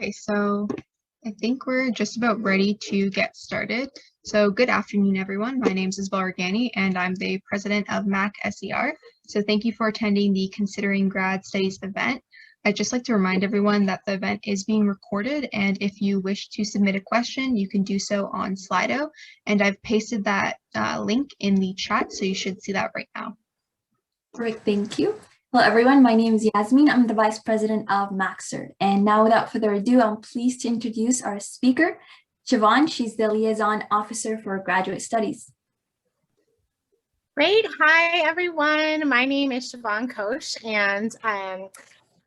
Okay, so I think we're just about ready to get started. So good afternoon, everyone. My name is Isabel Organi, and I'm the president of MacSER. So thank you for attending the Considering Grad Studies event. I'd just like to remind everyone that the event is being recorded, and if you wish to submit a question, you can do so on Slido, and I've pasted that link in the chat, so you should see that right now. Great, thank you. Hello, everyone. My name is Yasmin. I'm the Vice President of MacSER. And now, without further ado, I'm pleased to introduce our speaker, Siobhan. She's the Liaison Officer for Graduate Studies. Great. Hi, everyone. My name is Siobhan Koch, and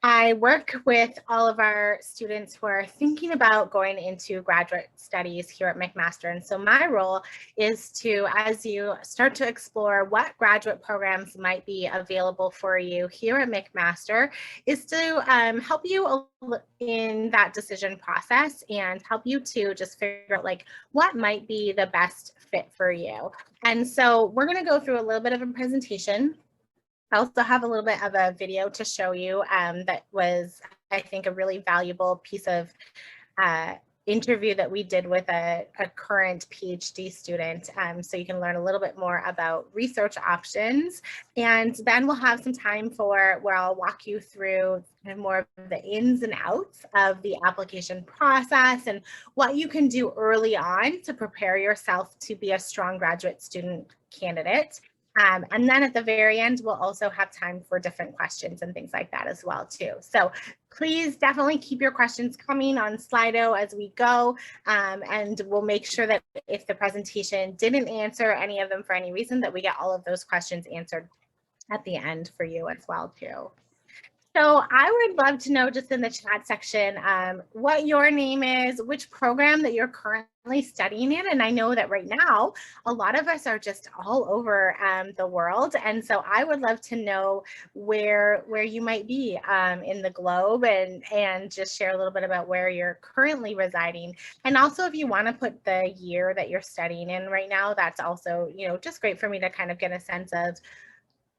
I work with all of our students who are thinking about going into graduate studies here at McMaster. And so my role is to, as you start to explore what graduate programs might be available for you here at McMaster, is to help you in that decision process and help you to just figure out like what might be the best fit for you. And so we're going to go through a little bit of a presentation. I also have a little bit of a video to show you that was, I think, a really valuable piece of interview that we did with a current PhD student. So you can learn a little bit more about research options. And then we'll have some time for where I'll walk you through kind of more of the ins and outs of the application process and what you can do early on to prepare yourself to be a strong graduate student candidate. And then at the very end, we'll also have time for different questions and things like that as well too. So please definitely keep your questions coming on Slido as we go. And we'll make sure that if the presentation didn't answer any of them for any reason, that we get all of those questions answered at the end for you as well too. So I would love to know just in the chat section what your name is, which program that you're currently studying in. And I know that right now, a lot of us are just all over the world. And so I would love to know where you might be in the globe and just share a little bit about where you're currently residing. And also if you want to put the year that you're studying in right now, that's also, just great for me to kind of get a sense of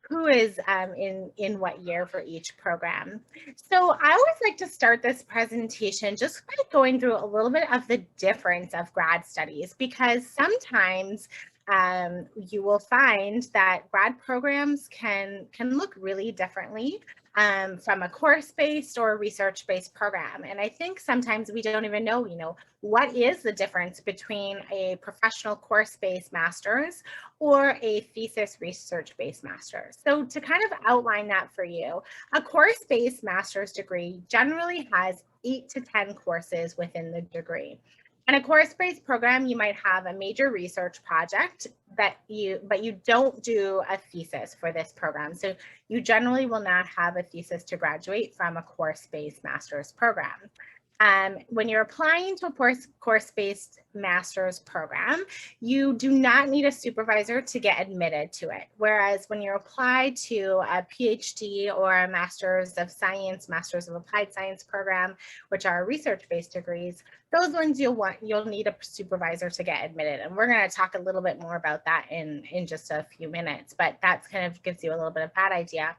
who is in what year for each program. So I always like to start this presentation just by going through a little bit of the difference of grad studies, because sometimes you will find that grad programs can look really differently from a course-based or research-based program. And I think sometimes we don't even know, what is the difference between a professional course-based master's or a thesis research-based master's. So to kind of outline that for you, a course-based master's degree generally has 8 to 10 courses within the degree. In a course-based program, you might have a major research project but you don't do a thesis for this program. So you generally will not have a thesis to graduate from a course-based master's program. When you're applying to a course-based master's program, you do not need a supervisor to get admitted to it. Whereas when you apply to a PhD or a Master's of Science, Masters of Applied Science program, which are research-based degrees, those ones you'll need a supervisor to get admitted. And we're going to talk a little bit more about that in just a few minutes, but that kind of gives you a little bit of that idea.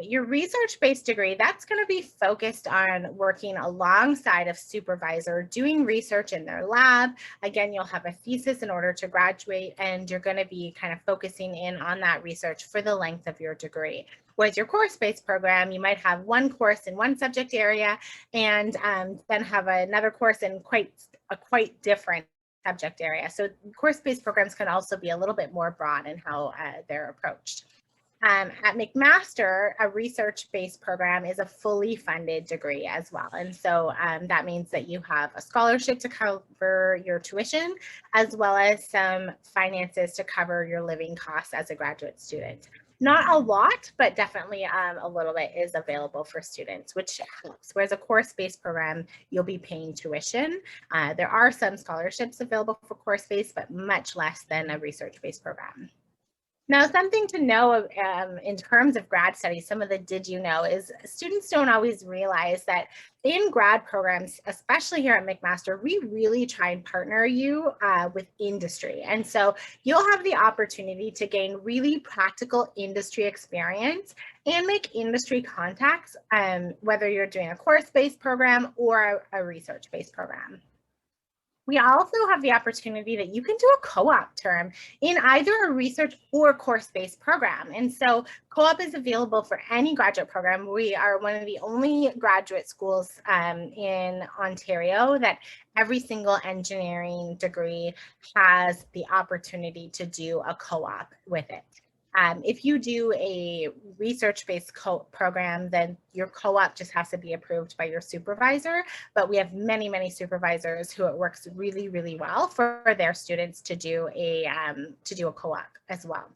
Your research-based degree, that's going to be focused on working alongside a supervisor, doing research in their lab. Again, you'll have a thesis in order to graduate, and you're going to be kind of focusing in on that research for the length of your degree. With your course-based program, you might have one course in one subject area and then have another course in a quite different subject area. So course-based programs can also be a little bit more broad in how they're approached. At McMaster, a research-based program is a fully funded degree as well. And so that means that you have a scholarship to cover your tuition, as well as some finances to cover your living costs as a graduate student. Not a lot, but definitely a little bit is available for students, which helps. Whereas a course-based program, you'll be paying tuition. There are some scholarships available for course-based, but much less than a research-based program. Now, something to know in terms of grad studies, some of the did you know is students don't always realize that in grad programs, especially here at McMaster, we really try and partner you with industry. And so you'll have the opportunity to gain really practical industry experience and make industry contacts, whether you're doing a course-based program or a research-based program. We also have the opportunity that you can do a co-op term in either a research or course-based program. And so co-op is available for any graduate program. We are one of the only graduate schools in Ontario that every single engineering degree has the opportunity to do a co-op with it. If you do a research-based program, then your co-op just has to be approved by your supervisor. But we have many, many supervisors who it works really, really well for their students to do a co-op as well.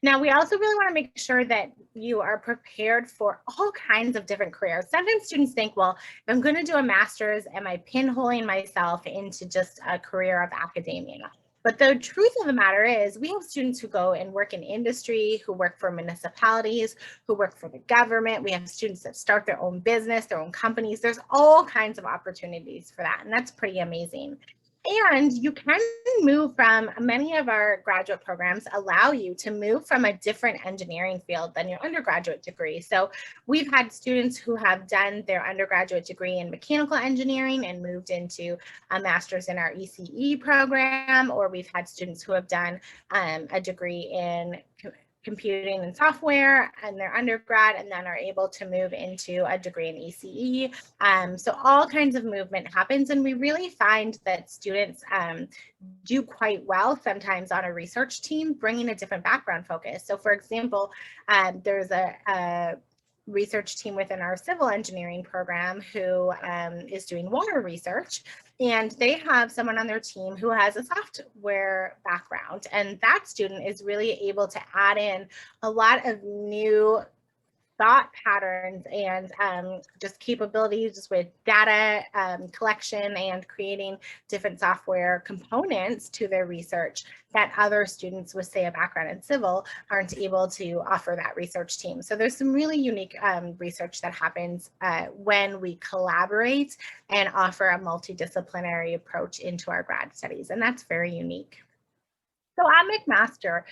Now, we also really want to make sure that you are prepared for all kinds of different careers. Sometimes students think, well, if I'm going to do a master's, am I pinholing myself into just a career of academia? But the truth of the matter is we have students who go and work in industry, who work for municipalities, who work for the government. We have students that start their own business, their own companies. There's all kinds of opportunities for that, and that's pretty amazing. And you can move from, many of our graduate programs allow you to move from a different engineering field than your undergraduate degree. So we've had students who have done their undergraduate degree in mechanical engineering and moved into a master's in our ECE program, or we've had students who have done a degree in computing and software and their undergrad and then are able to move into a degree in ECE. So all kinds of movement happens, and we really find that students do quite well sometimes on a research team, bringing a different background focus. So for example, there's a research team within our civil engineering program who is doing water research, and they have someone on their team who has a software background, and that student is really able to add in a lot of new thought patterns and just capabilities with data collection and creating different software components to their research that other students with, say, a background in civil aren't able to offer that research team. So there's some really unique research that happens when we collaborate and offer a multidisciplinary approach into our grad studies, and that's very unique. So at McMaster,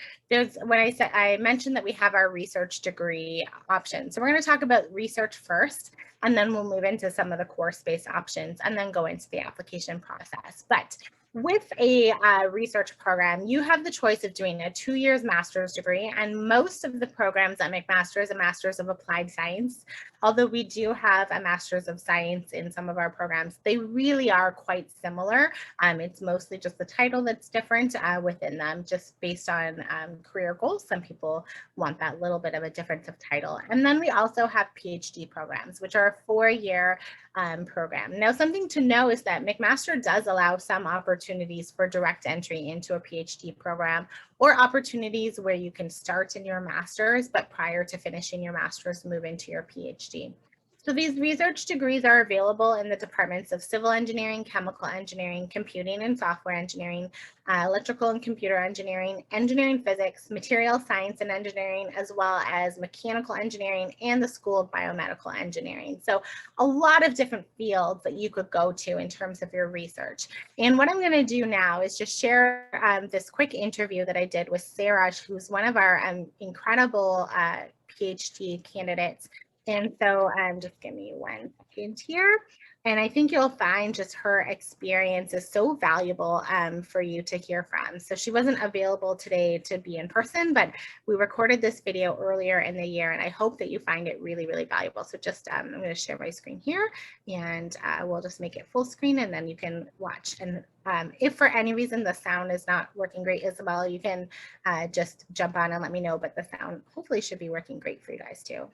I mentioned that we have our research degree options. So we're going to talk about research first, and then we'll move into some of the course-based options and then go into the application process. But with a research program, you have the choice of doing a 2 years master's degree, and most of the programs at McMaster is a master's of applied science. Although we do have a master's of science in some of our programs, they really are quite similar. It's mostly just the title that's different within them, just based on career goals. Some people want that little bit of a difference of title. And then we also have PhD programs, which are a 4-year program. Now, something to know is that McMaster does allow some opportunities for direct entry into a PhD program, or opportunities where you can start in your master's, but prior to finishing your master's, move into your PhD. So these research degrees are available in the departments of civil engineering, chemical engineering, computing and software engineering, electrical and computer engineering, engineering physics, material science and engineering, as well as mechanical engineering and the School of Biomedical Engineering. So a lot of different fields that you could go to in terms of your research. And what I'm going to do now is just share this quick interview that I did with Sara, who's one of our incredible PhD candidates. And so just give me 1 second here. And I think you'll find just her experience is so valuable for you to hear from. So she wasn't available today to be in person, but we recorded this video earlier in the year, and I hope that you find it really, really valuable. So just I'm going to share my screen here, and we'll just make it full screen, and then you can watch. And if for any reason the sound is not working great, Isabel, you can just jump on and let me know, but the sound hopefully should be working great for you guys too.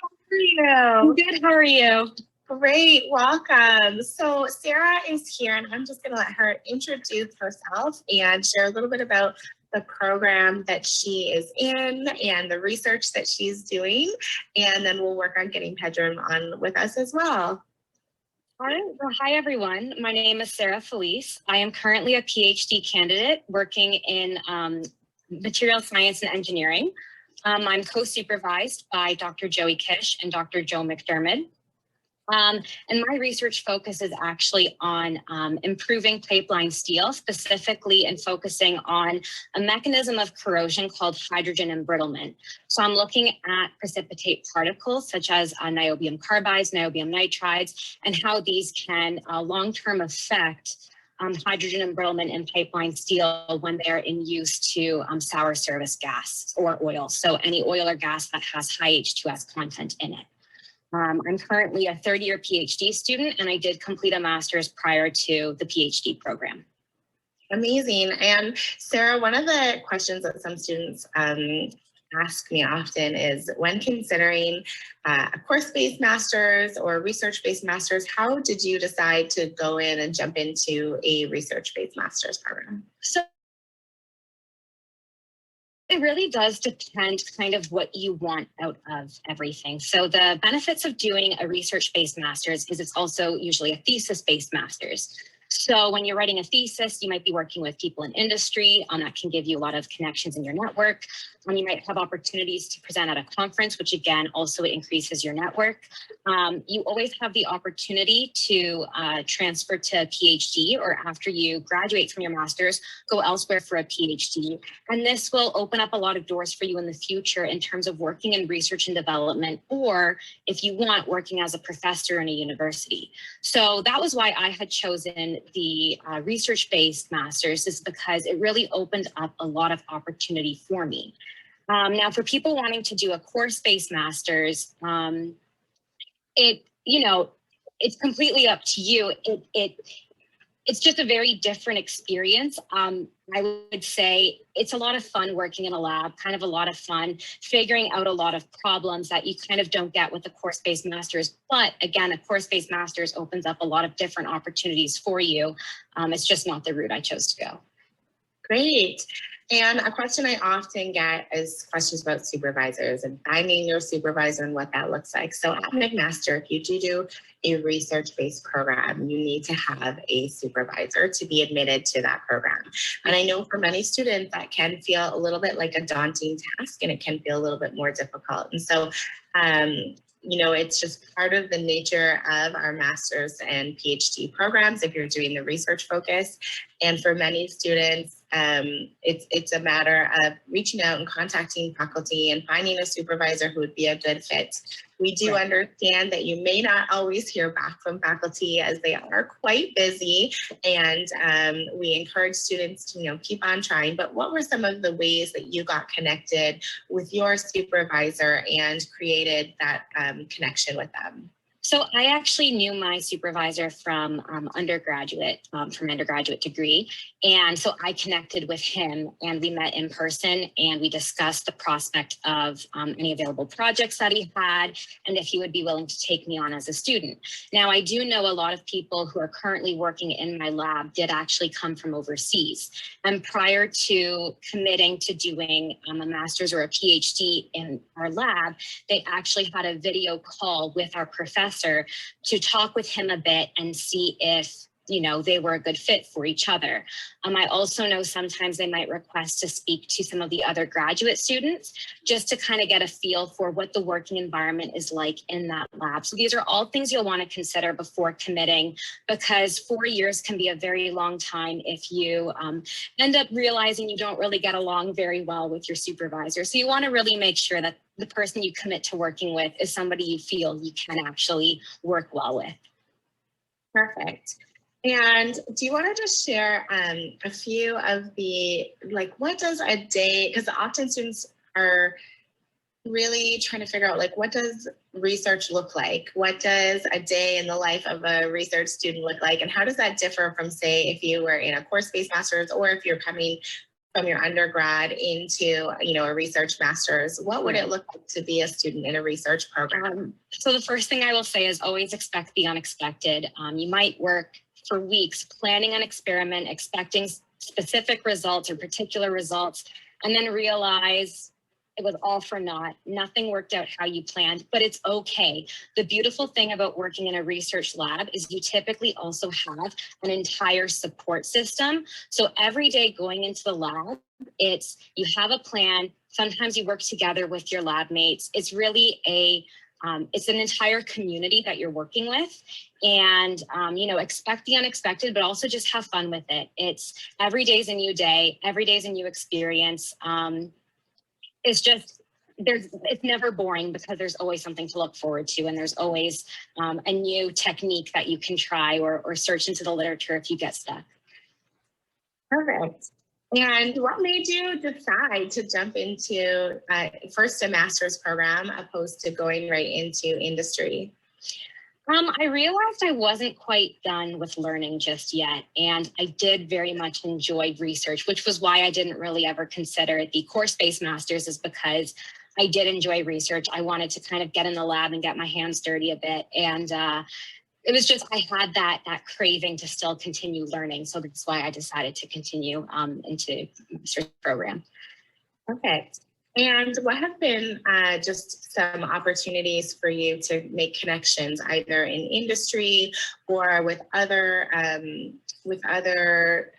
How are you? Good, how are you? Great, welcome. So Sara is here, and I'm just going to let her introduce herself and share a little bit about the program that she is in and the research that she's doing, and then we'll work on getting Pedram on with us as well. All right, well, hi everyone. My name is Sara Felice. I am currently a PhD candidate working in Material Science and Engineering. I'm co-supervised by Dr. Joey Kish and Dr. Joe McDermott. And my research focus is actually on improving pipeline steel, specifically and focusing on a mechanism of corrosion called hydrogen embrittlement. So I'm looking at precipitate particles such as niobium carbides, niobium nitrides, and how these can long-term affect hydrogen embrittlement in pipeline steel when they're in use to sour service gas or oil. So any oil or gas that has high H2S content in it. I'm currently a third-year PhD student, and I did complete a master's prior to the PhD program. Amazing. And Sarah, one of the questions that some students ask me often is, when considering a course-based master's or research-based master's, how did you decide to go in and jump into a research-based master's program? So it really does depend kind of what you want out of everything. So the benefits of doing a research-based master's is it's also usually a thesis-based master's. So when you're writing a thesis, you might be working with people in industry that can give you a lot of connections in your network. You might have opportunities to present at a conference, which again, also increases your network. You always have the opportunity to transfer to a PhD, or after you graduate from your master's, go elsewhere for a PhD. And this will open up a lot of doors for you in the future in terms of working in research and development, or if you want, working as a professor in a university. So that was why I had chosen the research-based master's, is because it really opened up a lot of opportunity for me. Now, for people wanting to do a course-based master's, it's completely up to you. It's just a very different experience. I would say it's a lot of fun working in a lab, kind of a lot of fun figuring out a lot of problems that you kind of don't get with a course-based master's. But again, a course-based master's opens up a lot of different opportunities for you. It's just not the route I chose to go. Great. And a question I often get is questions about supervisors and finding your supervisor and what that looks like. So at McMaster, if you do a research-based program, you need to have a supervisor to be admitted to that program. And I know for many students that can feel a little bit like a daunting task, and it can feel a little bit more difficult. And so, it's just part of the nature of our master's and PhD programs if you're doing the research focus. And for many students, it's a matter of reaching out and contacting faculty and finding a supervisor who would be a good fit. We do understand that you may not always hear back from faculty, as they are quite busy, and we encourage students to keep on trying. But what were some of the ways that you got connected with your supervisor and created that connection with them? So I actually knew my supervisor from undergraduate degree. And so I connected with him and we met in person and we discussed the prospect of any available projects that he had and if he would be willing to take me on as a student. Now, I do know a lot of people who are currently working in my lab did actually come from overseas. And prior to committing to doing a master's or a PhD in our lab, they actually had a video call with our professor to talk with him a bit and see if they were a good fit for each other. I also know sometimes they might request to speak to some of the other graduate students just to kind of get a feel for what the working environment is like in that lab. So these are all things you'll want to consider before committing, because 4 years can be a very long time if you end up realizing you don't really get along very well with your supervisor. So you want to really make sure that the person you commit to working with is somebody you feel you can actually work well with. Perfect. And do you want to just share a few of the, what does a day, because often students are really trying to figure out, what does research look like? What does a day in the life of a research student look like? And how does that differ from, say, if you were in a course-based master's or if you're coming from your undergrad into, a research master's? What would it look like to be a student in a research program? So the first thing I will say is always expect the unexpected. You might work for weeks planning an experiment, expecting specific results or particular results, and then realize it was all for naught. Nothing worked out how you planned, but it's okay. The beautiful thing about working in a research lab is you typically also have an entire support system. So every day going into the lab, it's you have a plan. Sometimes you work together with your lab mates. It's really it's an entire community that you're working with, and you know, expect the unexpected, but also just have fun with it. It's every day's a new day, every day's a new experience. It's just it's never boring because there's always something to look forward to, and there's always a new technique that you can try or search into the literature if you get stuck. Perfect. And what made you decide to jump into first a master's program opposed to going right into industry? I realized I wasn't quite done with learning just yet, and I did very much enjoy research, which was why I didn't really ever consider the course-based master's, is because I did enjoy research. I wanted to kind of get in the lab and get my hands dirty a bit, and it was just, I had that craving to still continue learning. So that's why I decided to continue into the master's program. Perfect. And what have been just some opportunities for you to make connections either in industry or with other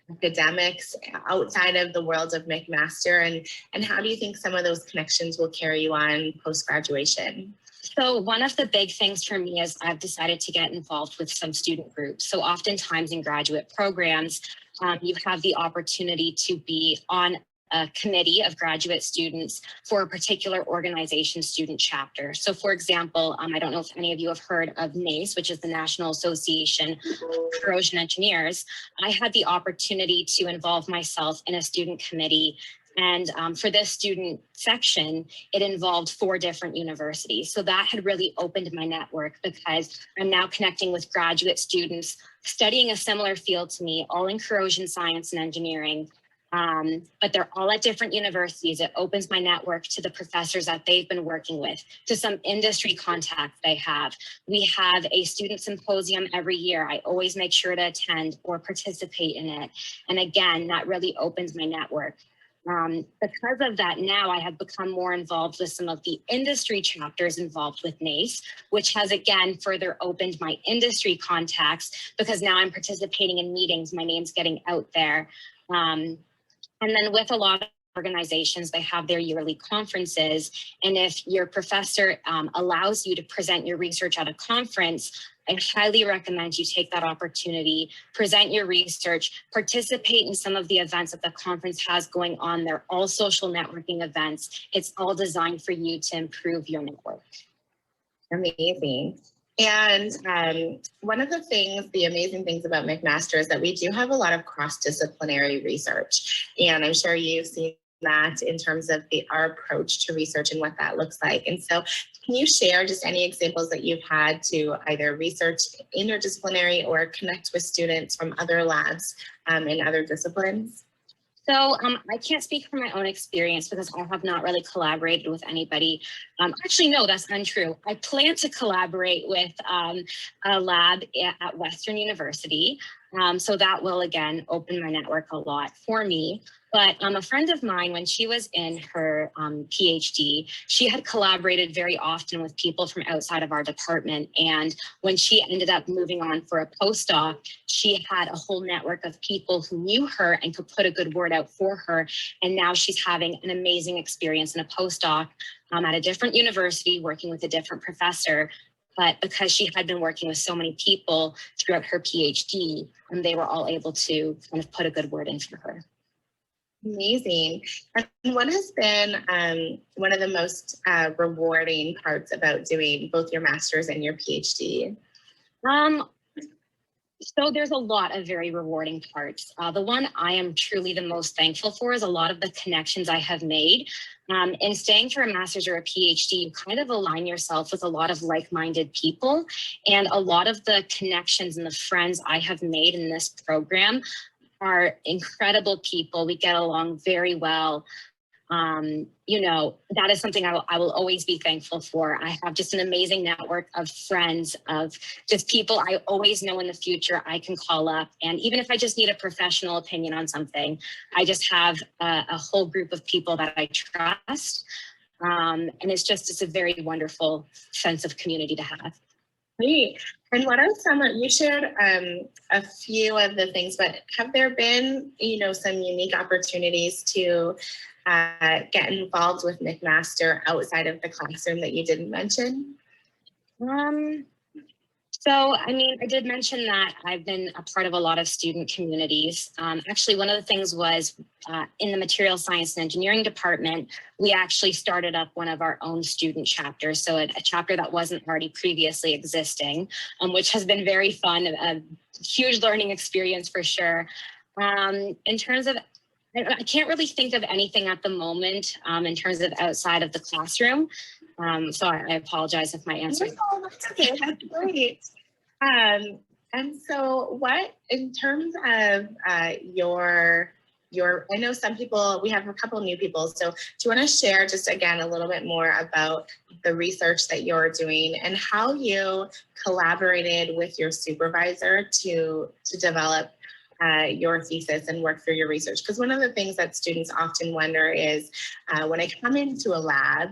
academics outside of the world of McMaster, and how do you think some of those connections will carry you on post-graduation? So one of the big things for me is I've decided to get involved with some student groups. So oftentimes in graduate programs, you have the opportunity to be on a committee of graduate students for a particular organization student chapter. So for example, I don't know if any of you have heard of NACE, which is the National Association of Corrosion Engineers. I had the opportunity to involve myself in a student committee. And for this student section, it involved 4 different universities. So that had really opened my network because I'm now connecting with graduate students studying a similar field to me, all in corrosion science and engineering. But they're all at different universities. It opens my network to the professors that they've been working with, to some industry contacts they have. We have a student symposium every year. I always make sure to attend or participate in it. And again, that really opens my network. Because of that, now I have become more involved with some of the industry chapters involved with NACE, which has again further opened my industry contacts because now I'm participating in meetings, my name's getting out there. And then with a lot of organizations, they have their yearly conferences. And if your professor allows you to present your research at a conference, I highly recommend you take that opportunity, present your research, participate in some of the events that the conference has going on. They're all social networking events. It's all designed for you to improve your network. Amazing. And one of the amazing things about McMaster is that we do have a lot of cross-disciplinary research. And I'm sure you've seen that in terms of our approach to research and what that looks like. And so can you share just any examples that you've had to either research interdisciplinary or connect with students from other labs in other disciplines? So I can't speak from my own experience because I have not really collaborated with anybody. Actually, no, that's untrue. I plan to collaborate with a lab at Western University. So that will, again, open my network a lot for me. But a friend of mine, when she was in her PhD, she had collaborated very often with people from outside of our department. And when she ended up moving on for a postdoc, she had a whole network of people who knew her and could put a good word out for her. And now she's having an amazing experience in a postdoc at a different university, working with a different professor. But because she had been working with so many people throughout her PhD, they were all able to kind of put a good word in for her. Amazing. And what has been one of the most rewarding parts about doing both your master's and your PhD? So there's a lot of very rewarding parts. The one I am truly the most thankful for is a lot of the connections I have made. In staying for a master's or a PhD, you kind of align yourself with a lot of like-minded people, and a lot of the connections and the friends I have made in this program are incredible people. We get along very well. You know, that is something I will always be thankful for. I have just an amazing network of friends, of just people I always know in the future I can call up. And even if I just need a professional opinion on something, I just have a whole group of people that I trust. It's a very wonderful sense of community to have. Great. And what are you shared a few of the things, but have there been, some unique opportunities to get involved with McMaster outside of the classroom that you didn't mention? I did mention that I've been a part of a lot of student communities. Actually, one of the things was in the material science and engineering department, we actually started up one of our own student chapters. So a chapter that wasn't already previously existing, which has been very fun, a huge learning experience for sure. In terms of, I can't really think of anything at the moment in terms of outside of the classroom. So I apologize if my answer. No, that's okay. That's great. And so what, in terms of your, I know some people, we have a couple new people. So do you want to share just again a little bit more about the research that you're doing and how you collaborated with your supervisor to develop your thesis and work through your research? Because one of the things that students often wonder is when I come into a lab,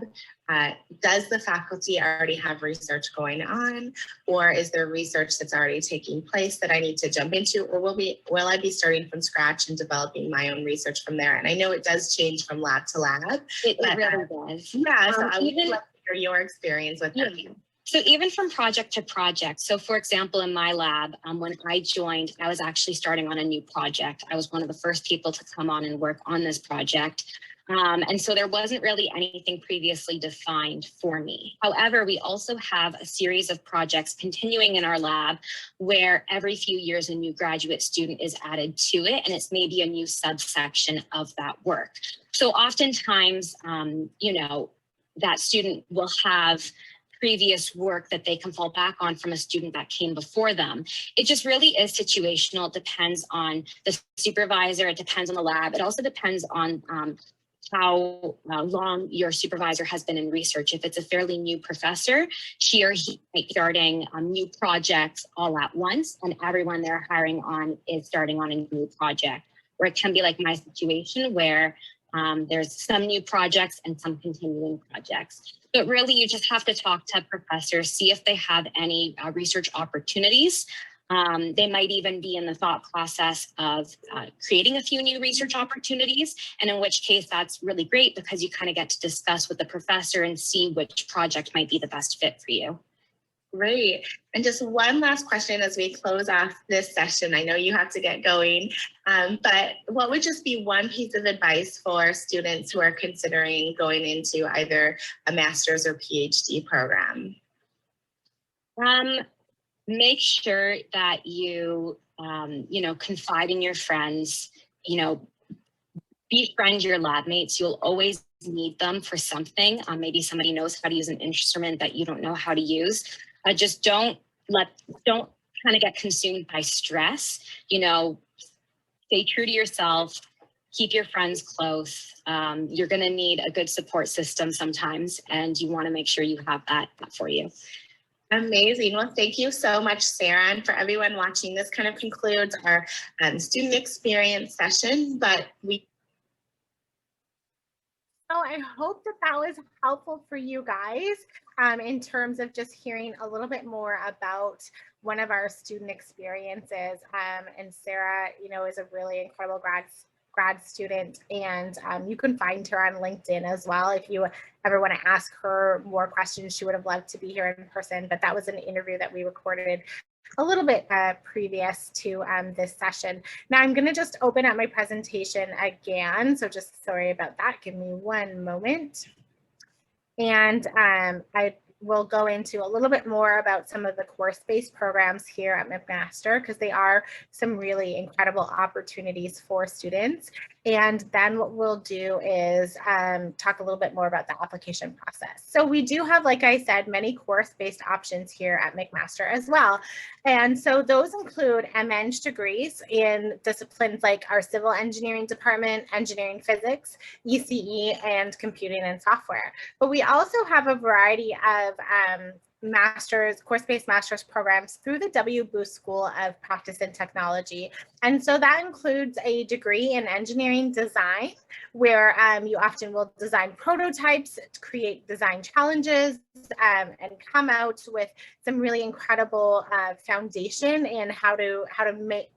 does the faculty already have research going on, or is there research that's already taking place that I need to jump into, or will I be starting from scratch and developing my own research from there? And I know it does change from lab to lab. It really does. Yeah, so I would love to hear your experience with that. So even from project to project, so for example, in my lab, when I joined, I was actually starting on a new project. I was one of the first people to come on and work on this project. And so there wasn't really anything previously defined for me. However, we also have a series of projects continuing in our lab where every few years a new graduate student is added to it, and it's maybe a new subsection of that work. So oftentimes, that student will have previous work that they can fall back on from a student that came before them. It just really is situational. It depends on the supervisor. It depends on the lab. It also depends on how long your supervisor has been in research. If it's a fairly new professor, she or he might be starting new projects all at once, and everyone they're hiring on is starting on a new project. Or it can be like my situation where there's some new projects and some continuing projects. But really, you just have to talk to professors, see if they have any research opportunities. They might even be in the thought process of creating a few new research opportunities, and in which case that's really great because you kind of get to discuss with the professor and see which project might be the best fit for you. Great. And just one last question as we close off this session. I know you have to get going, but what would just be one piece of advice for students who are considering going into either a master's or PhD program? Make sure that you, confide in your friends, befriend your lab mates. You'll always need them for something. Maybe somebody knows how to use an instrument that you don't know how to use. Just don't kind of get consumed by stress. Stay true to yourself, keep your friends close. You're going to need a good support system sometimes, and you want to make sure you have that for you. Amazing. Well, thank you so much, Sara. And for everyone watching, this kind of concludes our student experience session, but So I hope that was helpful for you guys in terms of just hearing a little bit more about one of our student experiences. And Sara, is a really incredible grad student, and you can find her on LinkedIn as well. If you ever want to ask her more questions, she would have loved to be here in person, but that was an interview that we recorded a little bit previous to this session. Now I'm going to just open up my presentation again. So just sorry about that. Give me one moment. And I will go into a little bit more about some of the course-based programs here at McMaster, because they are some really incredible opportunities for students. And then what we'll do is talk a little bit more about the application process. So we do have, like I said, many course-based options here at McMaster as well. And so those include M.Eng degrees in disciplines like our civil engineering department, engineering physics, ECE, and computing and software. But we also have a variety of course-based master's programs through the W. Booth School of Practice and Technology. And so that includes a degree in engineering design, where you often will design prototypes, create design challenges, and come out with some really incredible foundation in how to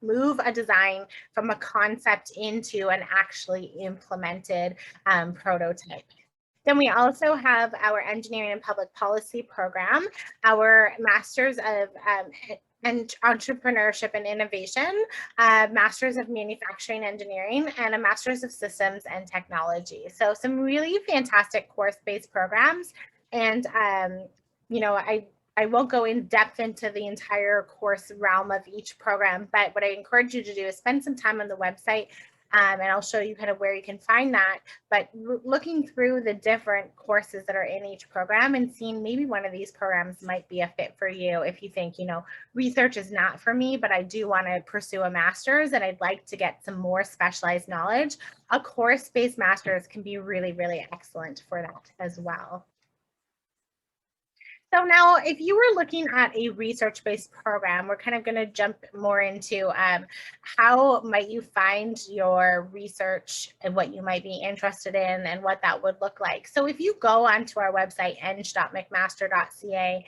move a design from a concept into an actually implemented prototype. Then we also have our Engineering and Public Policy program, our Masters of Entrepreneurship and Innovation, Masters of Manufacturing Engineering, and a Masters of Systems and Technology. So some really fantastic course-based programs. And, you know, I won't go in depth into the entire course realm of each program, but what I encourage you to do is spend some time on the website, and I'll show you kind of where you can find that. But looking through the different courses that are in each program and seeing maybe one of these programs might be a fit for you if you think, you know, research is not for me, but I do want to pursue a master's and I'd like to get some more specialized knowledge. A course-based master's can be really, really excellent for that as well. So now, if you were looking at a research-based program, we're kind of going to jump more into how might you find your research and what you might be interested in and what that would look like. So if you go onto our website, eng.mcmaster.ca,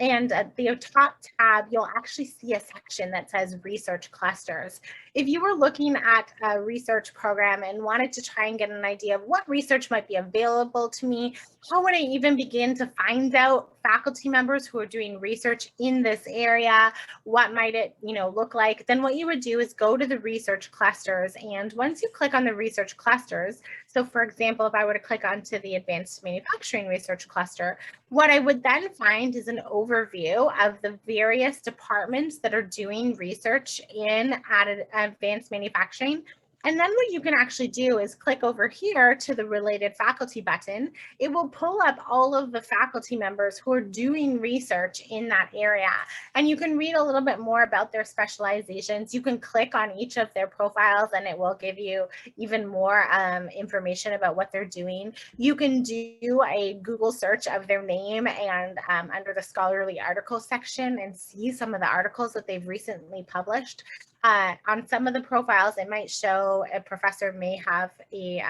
and at the top tab, you'll actually see a section that says research clusters. If you were looking at a research program and wanted to try and get an idea of what research might be available to me, how would I even begin to find out faculty members who are doing research in this area? What might it, you know, look like? Then what you would do is go to the research clusters. And once you click on the research clusters, so for example, if I were to click onto the advanced manufacturing research cluster, what I would then find is an overview of the various departments that are doing research in advanced manufacturing. And then what you can actually do is click over here to the related faculty button. It will pull up all of the faculty members who are doing research in that area. And you can read a little bit more about their specializations. You can click on each of their profiles and it will give you even more information about what they're doing. You can do a Google search of their name and under the scholarly articles section and see some of the articles that they've recently published. On some of the profiles, it might show a professor may have a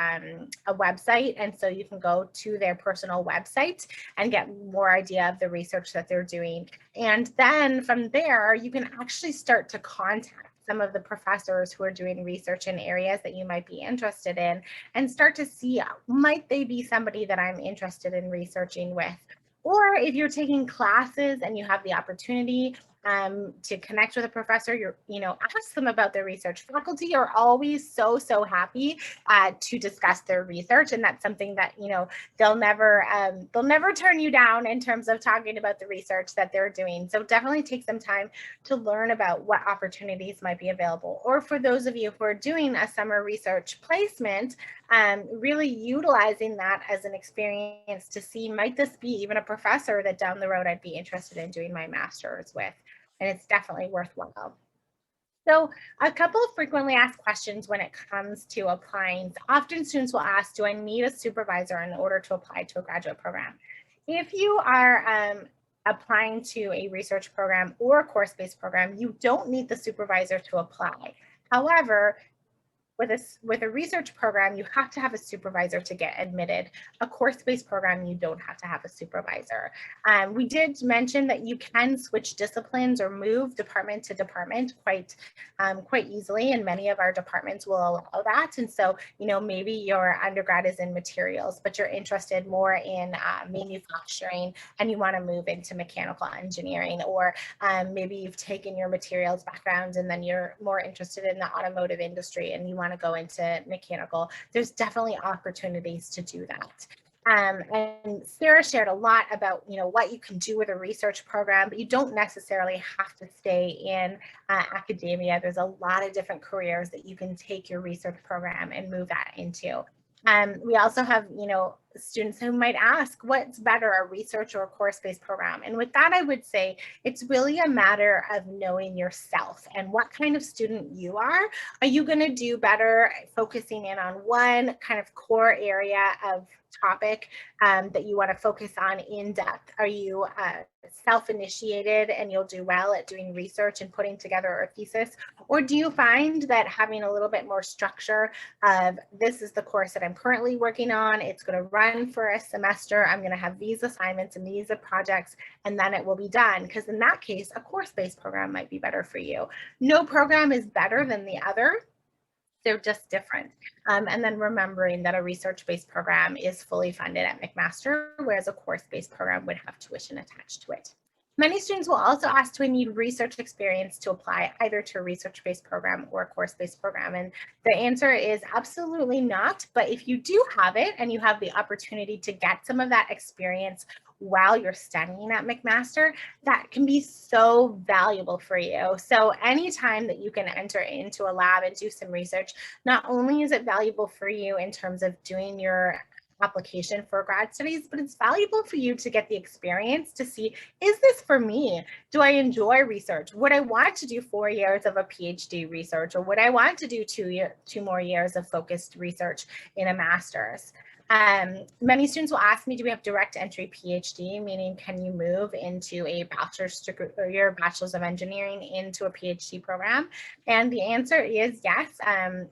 website, and so you can go to their personal website and get more idea of the research that they're doing. And then from there, you can actually start to contact some of the professors who are doing research in areas that you might be interested in and start to see, might they be somebody that I'm interested in researching with? Or if you're taking classes and you have the opportunity to connect with a professor, ask them about their research. Faculty are always so happy to discuss their research, and that's something that they'll never turn you down in terms of talking about the research that they're doing. So definitely take some time to learn about what opportunities might be available. Or for those of you who are doing a summer research placement, really utilizing that as an experience to see, might this be even a professor that down the road I'd be interested in doing my master's with? And it's definitely worthwhile. So a couple of frequently asked questions when it comes to applying. Often students will ask, do I need a supervisor in order to apply to a graduate program? If you are applying to a research program or a course-based program, you don't need the supervisor to apply. However, with a research program, you have to have a supervisor to get admitted. A course-based program, you don't have to have a supervisor. We did mention that you can switch disciplines or move department to department quite easily, and many of our departments will allow that. And so, maybe your undergrad is in materials, but you're interested more in manufacturing and you want to move into mechanical engineering, or maybe you've taken your materials background and then you're more interested in the automotive industry and you want to go into mechanical. There's definitely opportunities to do that. And Sara shared a lot about what you can do with a research program, but you don't necessarily have to stay in academia. There's a lot of different careers that you can take your research program and move that into. We also have students who might ask, what's better, a research or a course-based program? And with that, I would say it's really a matter of knowing yourself and what kind of student you are. Are you going to do better focusing in on one kind of core area of topic that you want to focus on in depth? Are you self-initiated and you'll do well at doing research and putting together a thesis? Or do you find that having a little bit more structure of this is the course that I'm currently working on, it's going to run for a semester, I'm going to have these assignments and these projects, and then it will be done? Because in that case, a course-based program might be better for you. No program is better than the other. They're just different. And then remembering that a research-based program is fully funded at McMaster, whereas a course-based program would have tuition attached to it. Many students will also ask, do I need research experience to apply either to a research-based program or a course-based program? And the answer is absolutely not. But if you do have it and you have the opportunity to get some of that experience while you're studying at McMaster, that can be so valuable for you. So anytime that you can enter into a lab and do some research, not only is it valuable for you in terms of doing your application for grad studies, but it's valuable for you to get the experience to see, is this for me? Do I enjoy research? Would I want to do 4 years of a PhD research, or would I want to do 2 more years of focused research in a master's? Many students will ask me, do we have direct entry PhD, meaning can you move into a bachelor's degree or your bachelor's of engineering into a PhD program? And the answer is yes.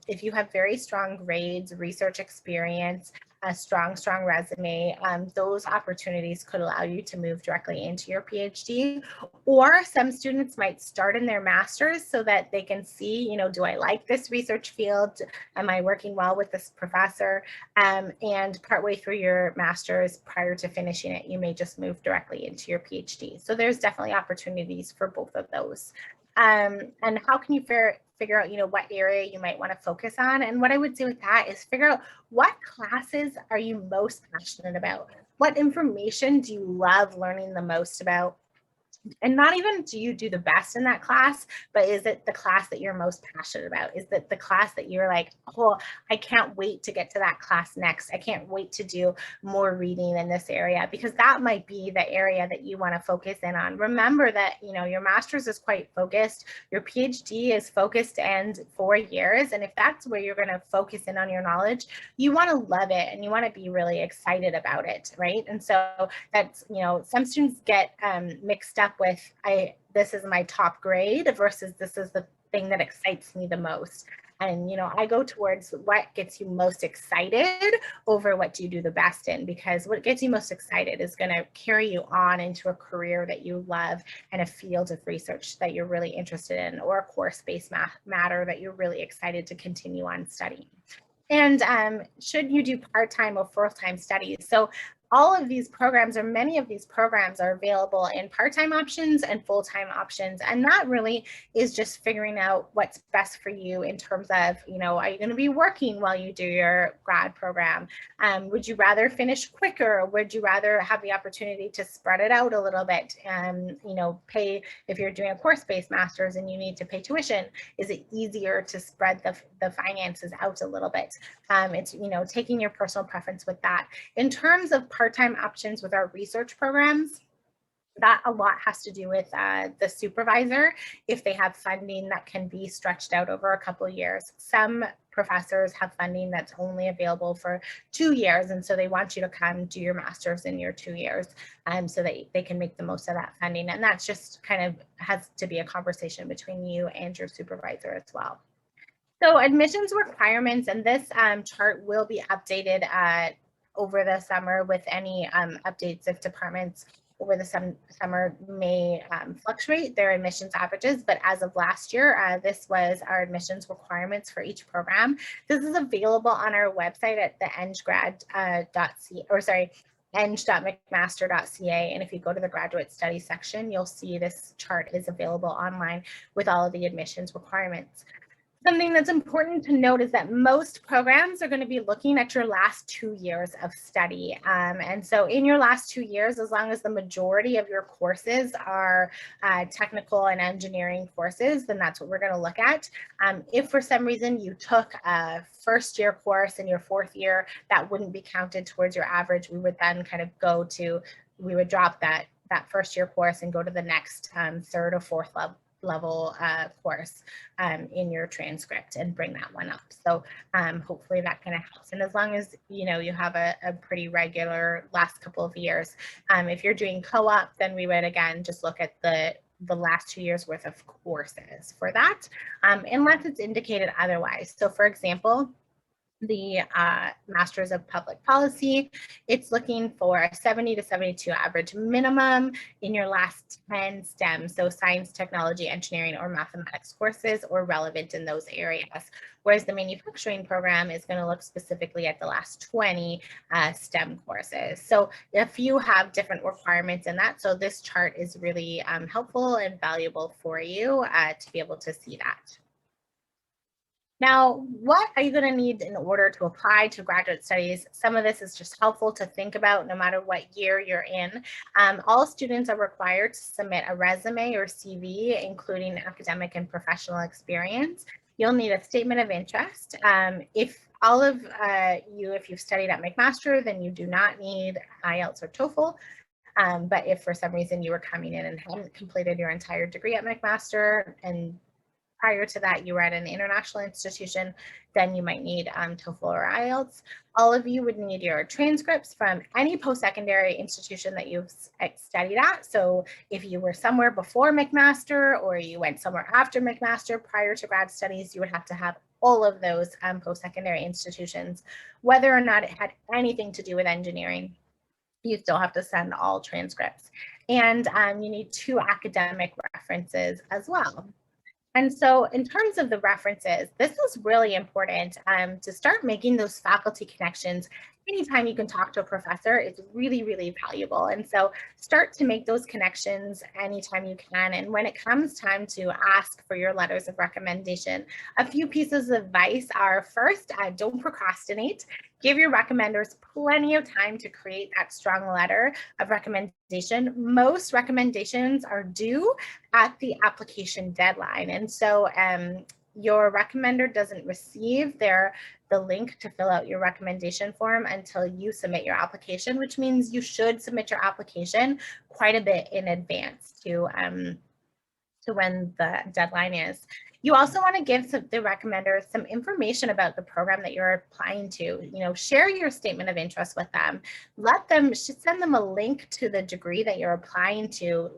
If you have very strong grades, research experience, a strong resume, those opportunities could allow you to move directly into your PhD. Or some students might start in their master's so that they can see, you know, do I like this research field? Am I working well with this professor? And partway through your master's, prior to finishing it, you may just move directly into your PhD. So there's definitely opportunities for both of those. And how can you figure out, you know, what area you might want to focus on? And what I would say with that is figure out what classes are you most passionate about? What information do you love learning the most about? And not even do you do the best in that class, but is it the class that you're most passionate about? Is it the class that you're like, oh, I can't wait to get to that class next. I can't wait to do more reading in this area, because that might be the area that you want to focus in on. Remember that, you know, your master's is quite focused. Your PhD is focused and 4 years. And if that's where you're going to focus in on your knowledge, you want to love it and you want to be really excited about it, right? And so that's, you know, some students get mixed up with this is my top grade versus this is the thing that excites me the most. And, you know, I go towards what gets you most excited over what do you do the best in, because what gets you most excited is going to carry you on into a career that you love and a field of research that you're really interested in, or a course-based matter that you're really excited to continue on studying. And should you do part-time or full-time studies? So all of these programs, or many of these programs, are available in part-time options and full-time options. And that really is just figuring out what's best for you in terms of, you know, are you going to be working while you do your grad program? Would you rather finish quicker? Or would you rather have the opportunity to spread it out a little bit and, you know, pay, if you're doing a course-based master's and you need to pay tuition, is it easier to spread the finances out a little bit? It's, you know, taking your personal preference with that. In terms of part-time options with our research programs, that a lot has to do with the supervisor, if they have funding that can be stretched out over a couple of years. Some professors have funding that's only available for 2 years, and so they want you to come do your master's in your 2 years so that they can make the most of that funding. And that's just kind of has to be a conversation between you and your supervisor as well. So admissions requirements, and this chart will be updated over the summer with any updates if departments over the summer may fluctuate their admissions averages. But as of last year, this was our admissions requirements for each program. This is available on our website at the eng.mcmaster.ca. And if you go to the graduate studies section, you'll see this chart is available online with all of the admissions requirements. Something that's important to note is that most programs are going to be looking at your last 2 years of study. And so in your last 2 years, as long as the majority of your courses are technical and engineering courses, then that's what we're going to look at. If for some reason you took a first year course in your 4th year, that wouldn't be counted towards your average. We would then kind of we would drop that first year course and go to the next 3rd or 4th level course in your transcript and bring that one up. So hopefully that kind of helps. And as long as you have a pretty regular last couple of years, if you're doing co-op, then we would again just look at the last 2 years worth of courses for that, unless it's indicated otherwise. So for example, the Masters of Public Policy, it's looking for a 70 to 72 average minimum in your last 10 STEM, so science, technology, engineering, or mathematics courses, or relevant in those areas. Whereas the manufacturing program is going to look specifically at the last 20 STEM courses. So a few have different requirements in that. So this chart is really helpful and valuable for you to be able to see that. Now, what are you going to need in order to apply to graduate studies? Some of this is just helpful to think about no matter what year you're in. All students are required to submit a resume or CV, including academic and professional experience. You'll need a statement of interest. If you've studied at McMaster, then you do not need IELTS or TOEFL. But if for some reason you were coming in and hadn't completed your entire degree at McMaster, and prior to that you were at an international institution, then you might need TOEFL or IELTS. All of you would need your transcripts from any post-secondary institution that you've studied at. So if you were somewhere before McMaster or you went somewhere after McMaster prior to grad studies, you would have to have all of those post-secondary institutions, whether or not it had anything to do with engineering. You still have to send all transcripts. And you need 2 academic references as well. And so in terms of the references, this is really important to start making those faculty connections. Anytime you can talk to a professor, it's really, really valuable. And so start to make those connections anytime you can. And when it comes time to ask for your letters of recommendation, a few pieces of advice are: first, don't procrastinate. Give your recommenders plenty of time to create that strong letter of recommendation. Most recommendations are due at the application deadline. And so your recommender doesn't receive the link to fill out your recommendation form until you submit your application, which means you should submit your application quite a bit in advance to when the deadline is. You also want to give the recommenders some information about the program that you're applying to. Share your statement of interest with them. Send them a link to the degree that you're applying to.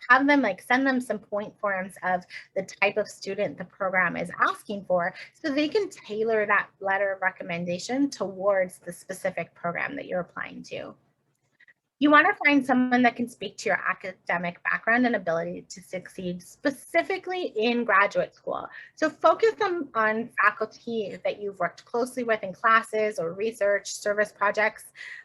Have them send them some point forms of the type of student the program is asking for, so they can tailor that letter of recommendation towards the specific program that you're applying to. You want to find someone that can speak to your academic background and ability to succeed, specifically in graduate school. So focus on faculty that you've worked closely with in classes or research, service projects.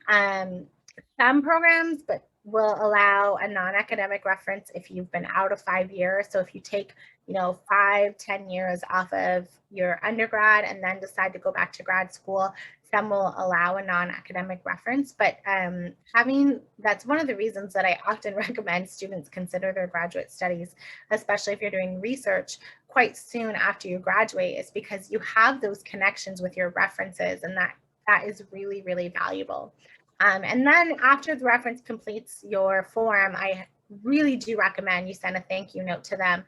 Some programs will allow a non-academic reference if you've been out of 5 years. So if you take 5-10 years off of your undergrad and then decide to go back to grad school, some will allow a non-academic reference. But that's one of the reasons that I often recommend students consider their graduate studies, especially if you're doing research quite soon after you graduate, is because you have those connections with your references, and that is really, really valuable. And then after the reference completes your form, I really do recommend you send a thank you note to them,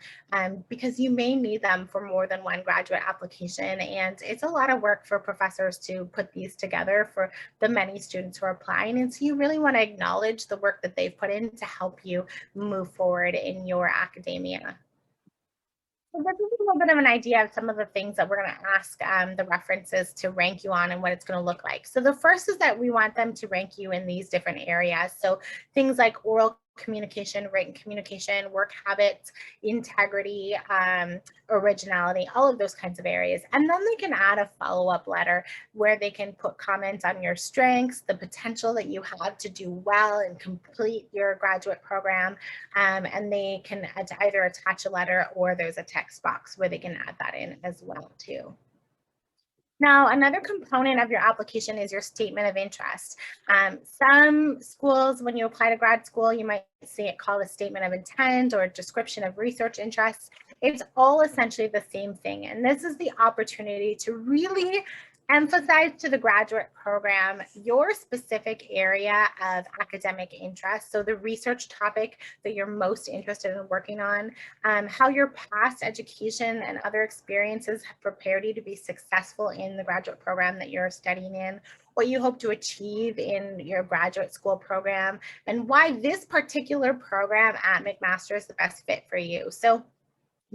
because you may need them for more than one graduate application, and it's a lot of work for professors to put these together for the many students who are applying. And so you really want to acknowledge the work that they've put in to help you move forward in your academia. So this is a little bit of an idea of some of the things that we're going to ask the references to rank you on and what it's going to look like. So the first is that we want them to rank you in these different areas. So things like oral communication, written communication, work habits, integrity, originality, all of those kinds of areas. And then they can add a follow-up letter where they can put comments on your strengths, the potential that you have to do well and complete your graduate program. And they can either attach a letter, or there's a text box where they can add that in as well too. Now, another component of your application is your statement of interest. Some schools, when you apply to grad school, you might see it called a statement of intent or a description of research interests. It's all essentially the same thing. And this is the opportunity to really emphasize to the graduate program your specific area of academic interest. So the research topic that you're most interested in working on, how your past education and other experiences have prepared you to be successful in the graduate program that you're studying in, what you hope to achieve in your graduate school program, and why this particular program at McMaster is the best fit for you. So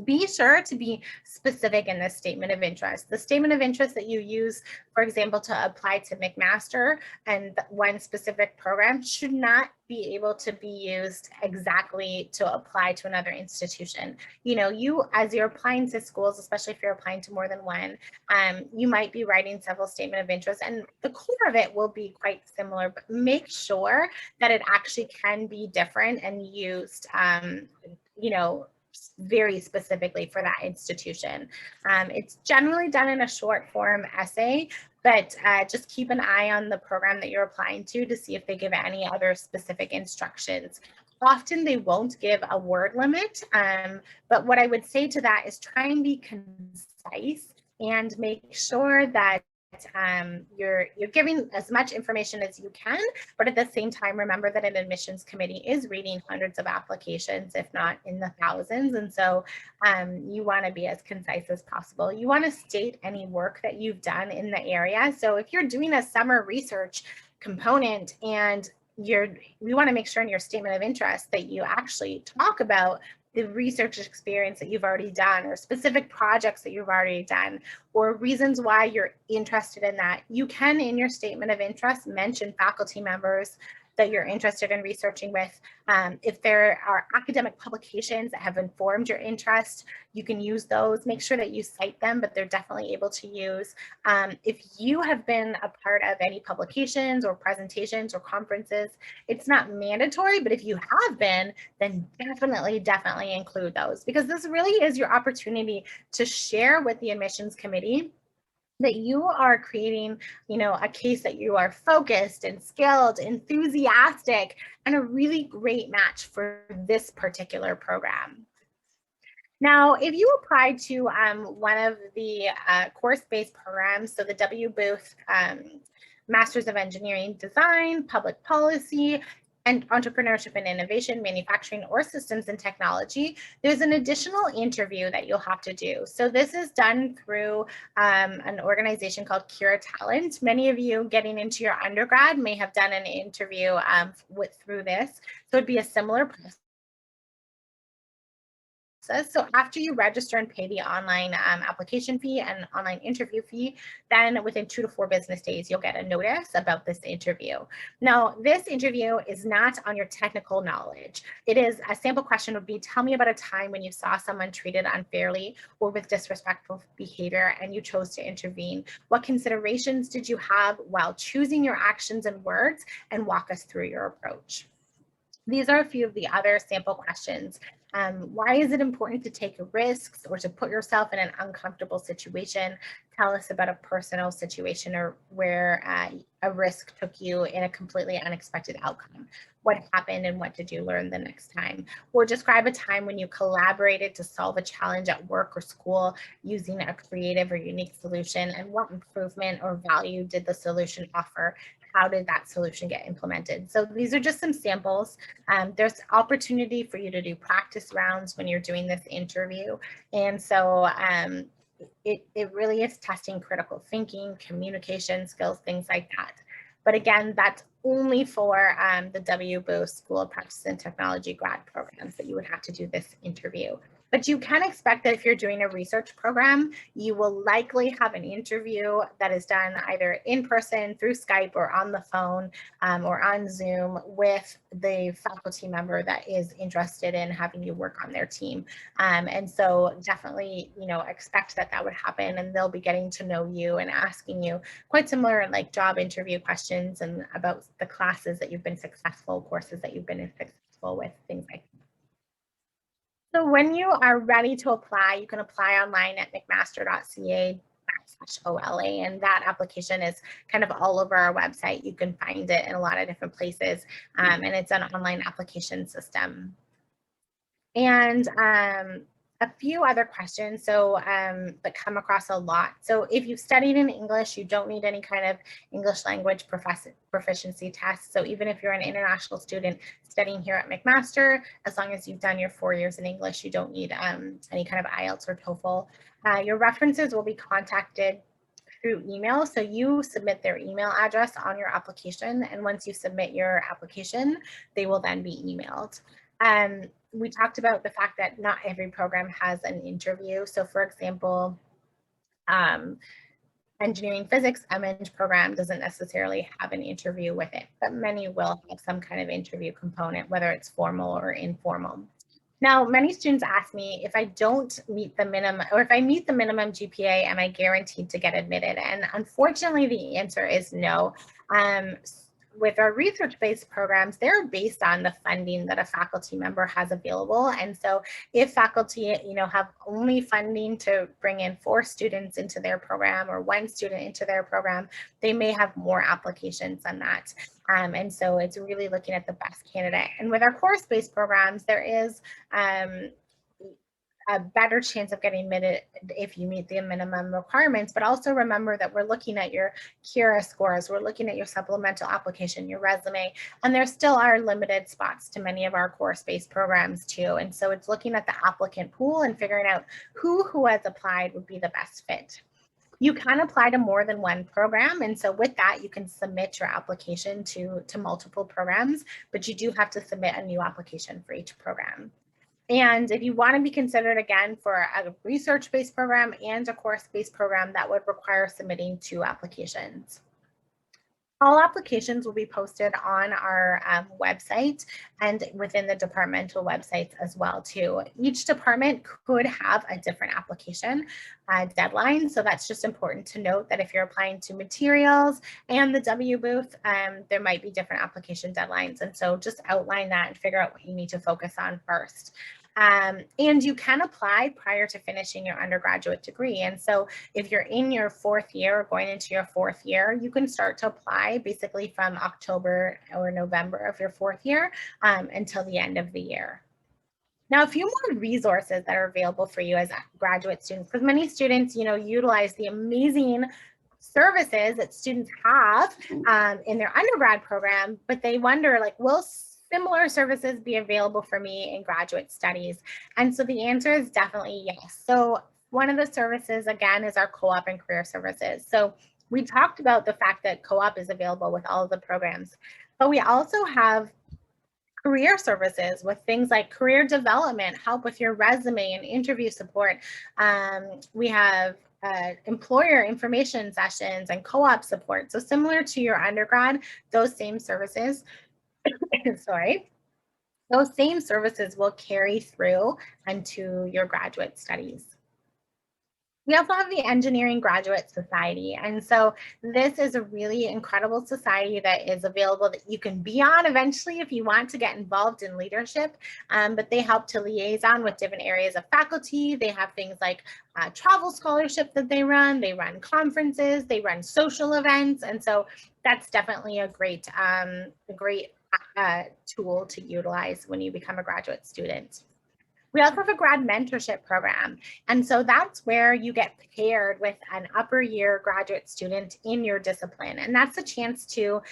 be sure to be specific in this statement of interest. The statement of interest that you use, for example, to apply to McMaster and one specific program should not be able to be used exactly to apply to another institution. You know, you, as you're applying to schools, especially if you're applying to more than one, you might be writing several statement of interest, and the core of it will be quite similar, but make sure that it actually can be different and used, you know, very specifically for that institution. It's generally done in a short form essay, but just keep an eye on the program that you're applying to see if they give any other specific instructions. Often they won't give a word limit, but what I would say to that is try and be concise and make sure that you're giving as much information as you can, but at the same time, remember that an admissions committee is reading hundreds of applications, if not in the thousands. And so you want to be as concise as possible. You want to state any work that you've done in the area. So if you're doing a summer research component and we want to make sure in your statement of interest that you actually talk about the research experience that you've already done, or specific projects that you've already done, or reasons why you're interested in that. You can, in your statement of interest, mention faculty members that you're interested in researching with. If there are academic publications that have informed your interest, you can use those. Make sure that you cite them, but they're definitely able to use. If you have been a part of any publications or presentations or conferences, it's not mandatory, but if you have been, then definitely include those, because this really is your opportunity to share with the admissions committee that you are creating, you know, a case that you are focused and skilled, enthusiastic, and a really great match for this particular program. Now, if you apply to one of the course-based programs, so the W. Booth Masters of Engineering Design, Public Policy, and Entrepreneurship and Innovation, Manufacturing, or Systems and Technology, there's an additional interview that you'll have to do. So this is done through an organization called Cura Talent. Many of you getting into your undergrad may have done an interview through this. So it'd be a similar process. So after you register and pay the online application fee and online interview fee, then within 2 to 4 business days, you'll get a notice about this interview. Now, this interview is not on your technical knowledge. It is a sample question would be, tell me about a time when you saw someone treated unfairly or with disrespectful behavior and you chose to intervene. What considerations did you have while choosing your actions and words, and walk us through your approach. These are a few of the other sample questions. Why is it important to take risks or to put yourself in an uncomfortable situation? Tell us about a personal situation or where a risk took you in a completely unexpected outcome. What happened and what did you learn the next time? Or describe a time when you collaborated to solve a challenge at work or school using a creative or unique solution, and what improvement or value did the solution offer? How did that solution get implemented? So these are just some samples. There's opportunity for you to do practice rounds when you're doing this interview. And so it really is testing critical thinking, communication skills, things like that. But again, that's only for the W. Booth School of Practice and Technology grad programs that you would have to do this interview. But you can expect that if you're doing a research program, you will likely have an interview that is done either in person, through Skype, or on the phone, or on Zoom with the faculty member that is interested in having you work on their team. And so definitely, expect that that would happen, and they'll be getting to know you and asking you quite similar like job interview questions and about the classes that you've been successful, courses that you've been successful with, things like that. So when you are ready to apply, you can apply online at mcmaster.ca/OLA, and that application is kind of all over our website. You can find it in a lot of different places, and it's an online application system. And a few other questions that come across a lot. So if you've studied in English, you don't need any kind of English language proficiency test. So even if you're an international student studying here at McMaster, as long as you've done your 4 years in English, you don't need any kind of IELTS or TOEFL. Your references will be contacted through email. So you submit their email address on your application, and once you submit your application, they will then be emailed. We talked about the fact that not every program has an interview. So for example, engineering physics M.Eng program doesn't necessarily have an interview with it, but many will have some kind of interview component, whether it's formal or informal. Now, many students ask me if I don't meet the minimum, or if I meet the minimum GPA, am I guaranteed to get admitted? And unfortunately, the answer is no. With our research-based programs, they're based on the funding that a faculty member has available. And so if faculty, have only funding to bring in 4 students into their program or 1 student into their program, they may have more applications than that. And so it's really looking at the best candidate. And with our course-based programs, there is a better chance of getting admitted if you meet the minimum requirements, but also remember that we're looking at your CURA scores, we're looking at your supplemental application, your resume, and there still are limited spots to many of our course-based programs too. And so it's looking at the applicant pool and figuring out who has applied would be the best fit. You can apply to more than 1 program, and so with that, you can submit your application to multiple programs, but you do have to submit a new application for each program. And if you want to be considered again for a research-based program and a course-based program, that would require submitting 2 applications. All applications will be posted on our website and within the departmental websites as well too. Each department could have a different application deadline, so that's just important to note that if you're applying to materials and the W booth, there might be different application deadlines, and so just outline that and figure out what you need to focus on first. And you can apply prior to finishing your undergraduate degree. And so if you're in your 4th year or going into your 4th year, you can start to apply basically from October or November of your 4th year until the end of the year. Now, a few more resources that are available for you as graduate students, because many students, utilize the amazing services that students have in their undergrad program, but they wonder, like, will similar services be available for me in graduate studies? And so the answer is definitely yes. So one of the services, again, is our co-op and career services. So we talked about the fact that co-op is available with all of the programs, but we also have career services with things like career development, help with your resume and interview support. We have employer information sessions and co-op support. So similar to your undergrad, those same services those same services will carry through into your graduate studies. We also have the Engineering Graduate Society. And so this is a really incredible society that is available that you can be on eventually if you want to get involved in leadership. But they help to liaison with different areas of faculty. They have things like travel scholarship that they run conferences, they run social events. And so that's definitely a great tool to utilize when you become a graduate student. We also have a grad mentorship program. And so that's where you get paired with an upper year graduate student in your discipline. And that's a chance to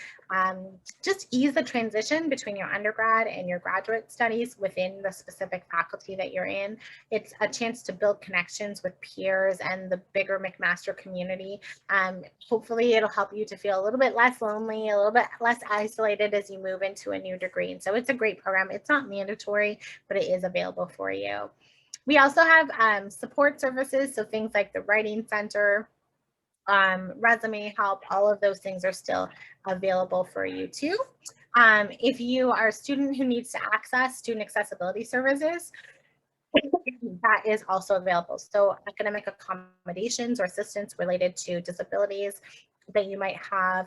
just ease the transition between your undergrad and your graduate studies within the specific faculty that you're in. It's a chance to build connections with peers and the bigger McMaster community. Hopefully it'll help you to feel a little bit less lonely, a little bit less isolated as you move into a new degree. And so it's a great program. It's not mandatory, but it is available for you. We also have support services, so things like the Writing Center, resume help, all of those things are still available for you too. If you are a student who needs to access student accessibility services, that is also available. So academic accommodations or assistance related to disabilities that you might have,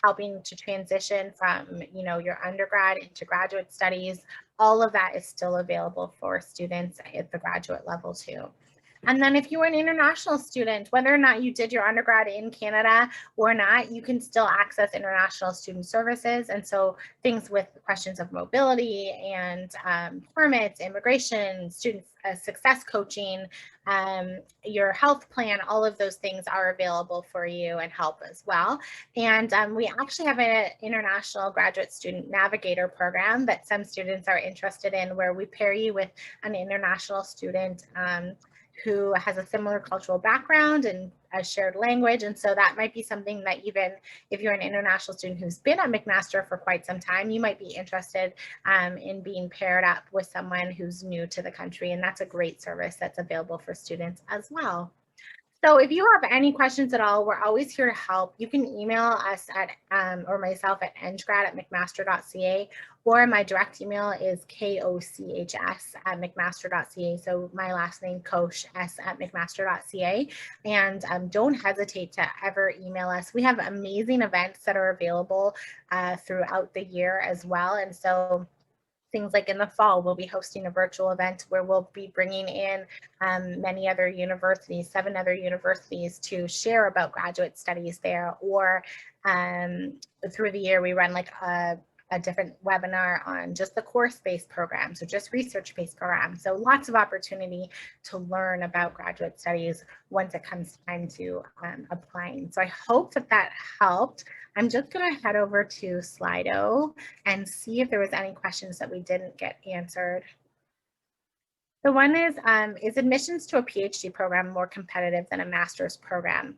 helping to transition from, your undergrad into graduate studies, all of that is still available for students at the graduate level too. And then if you were an international student, whether or not you did your undergrad in Canada or not, you can still access international student services. And so things with questions of mobility and permits, immigration, student success coaching, your health plan, all of those things are available for you and help as well. And we actually have an international graduate student navigator program that some students are interested in, where we pair you with an international student who has a similar cultural background and a shared language. And so that might be something that even if you're an international student who's been at McMaster for quite some time, you might be interested in being paired up with someone who's new to the country. And that's a great service that's available for students as well. So if you have any questions at all, we're always here to help. You can email us at, or myself at enggrad@mcmaster.ca, or my direct email is kochs@mcmaster.ca. So my last name, Koch, s@mcmaster.ca. And don't hesitate to ever email us. We have amazing events that are available throughout the year as well. And so things like in the fall, we'll be hosting a virtual event where we'll be bringing in many other universities, 7 other universities, to share about graduate studies there. Or through the year, we run like a different webinar on just the course-based programs, or just research-based programs. So lots of opportunity to learn about graduate studies once it comes time to applying. So I hope that that helped. I'm just going to head over to Slido and see if there was any questions that we didn't get answered. The one is admissions to a PhD program more competitive than a master's program?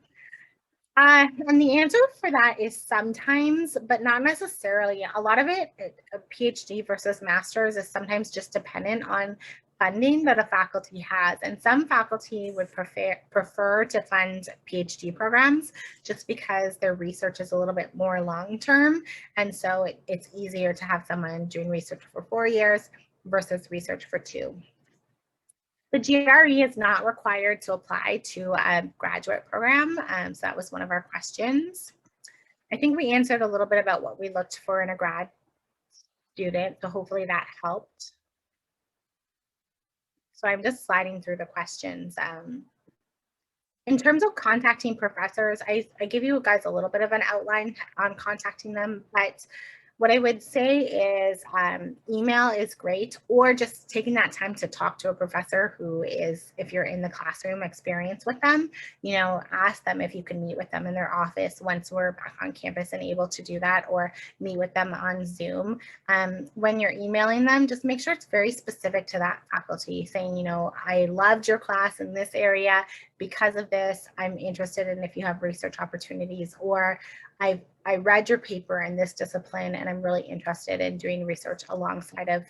And the answer for that is sometimes, but not necessarily. A lot of it, a PhD versus master's, is sometimes just dependent on funding that a faculty has. And some faculty would prefer to fund PhD programs just because their research is a little bit more long-term. And so it's easier to have someone doing research for 4 years versus research for 2. The GRE is not required to apply to a graduate program. So that was one of our questions. I think we answered a little bit about what we looked for in a grad student, so hopefully that helped. So I'm just sliding through the questions. In terms of contacting professors, I give you guys a little bit of an outline on contacting them, but what I would say is email is great, or just taking that time to talk to a professor who is, if you're in the classroom, experience with them, ask them if you can meet with them in their office once we're back on campus and able to do that, or meet with them on Zoom. When you're emailing them, just make sure it's very specific to that faculty, saying, I loved your class in this area. Because of this, I'm interested in if you have research opportunities, or I read your paper in this discipline and I'm really interested in doing research alongside of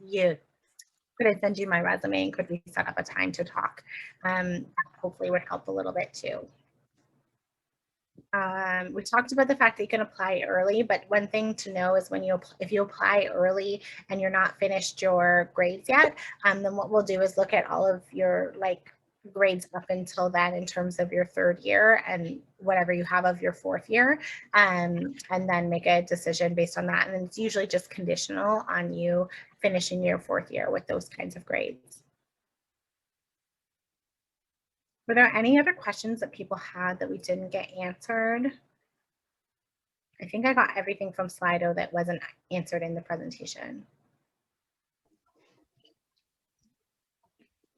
you. Could I send you my resume, and could we set up a time to talk? Hopefully would help a little bit too. We talked about the fact that you can apply early, but one thing to know is if you apply early and you're not finished your grades yet, then what we'll do is look at all of your grades up until then in terms of your 3rd year and whatever you have of your 4th year, and then make a decision based on that. And it's usually just conditional on you finishing your 4th year with those kinds of grades. Were there any other questions that people had that we didn't get answered? I think I got everything from Slido that wasn't answered in the presentation.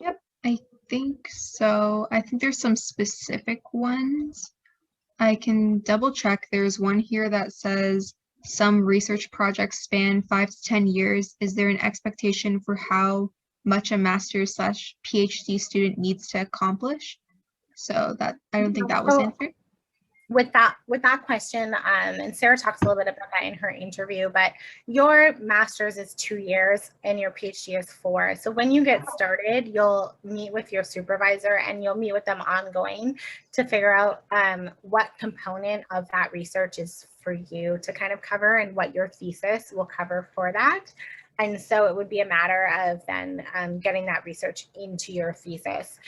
Yep, I think so. I think there's some specific ones. I can double check. There's one here that says some research projects span 5 to 10 years. Is there an expectation for how much a master's/PhD student needs to accomplish? So that, I don't think that was answered. with that question, and Sara talks a little bit about that in her interview, but your master's is 2 years and your PhD is 4. So when you get started, you'll meet with your supervisor and you'll meet with them ongoing to figure out what component of that research is for you to kind of cover and what your thesis will cover for that. And so it would be a matter of then getting that research into your thesis.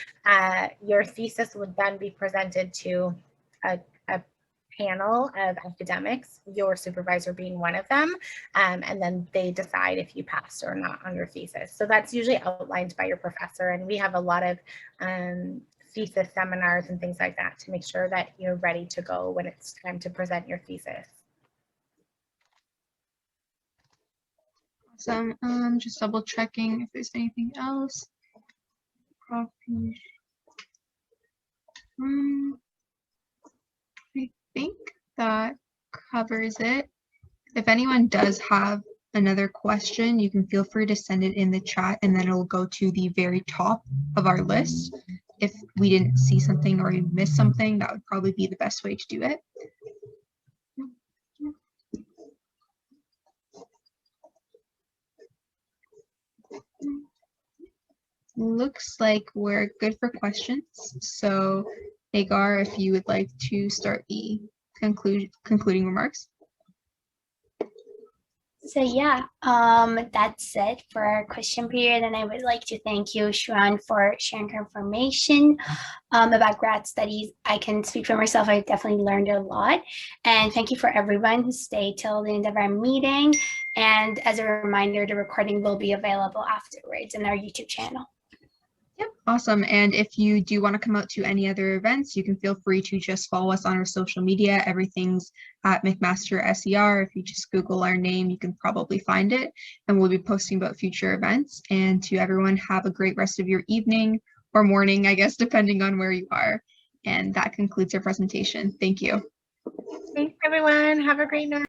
Your thesis would then be presented to a panel of academics, your supervisor being one of them, and then they decide if you passed or not on your thesis. So that's usually outlined by your professor, and we have a lot of thesis seminars and things like that to make sure that you're ready to go when it's time to present your thesis. Awesome. Just double checking if there's anything else. I think that covers it. If anyone does have another question, you can feel free to send it in the chat and then it'll go to the very top of our list. If we didn't see something or we missed something, that would probably be the best way to do it. Looks like we're good for questions. So Agar, if you would like to start the concluding remarks. So yeah, that's it for our question period. And I would like to thank you, Siobhan, for sharing her information about grad studies. I can speak for myself. I definitely learned a lot. And thank you for everyone who stayed till the end of our meeting. And as a reminder, the recording will be available afterwards in our YouTube channel. Yep, awesome. And if you do want to come out to any other events, you can feel free to just follow us on our social media. Everything's at McMaster SER. If you just Google our name, you can probably find it. And we'll be posting about future events. And to everyone, have a great rest of your evening or morning, I guess, depending on where you are. And that concludes our presentation. Thank you. Thanks, everyone. Have a great night.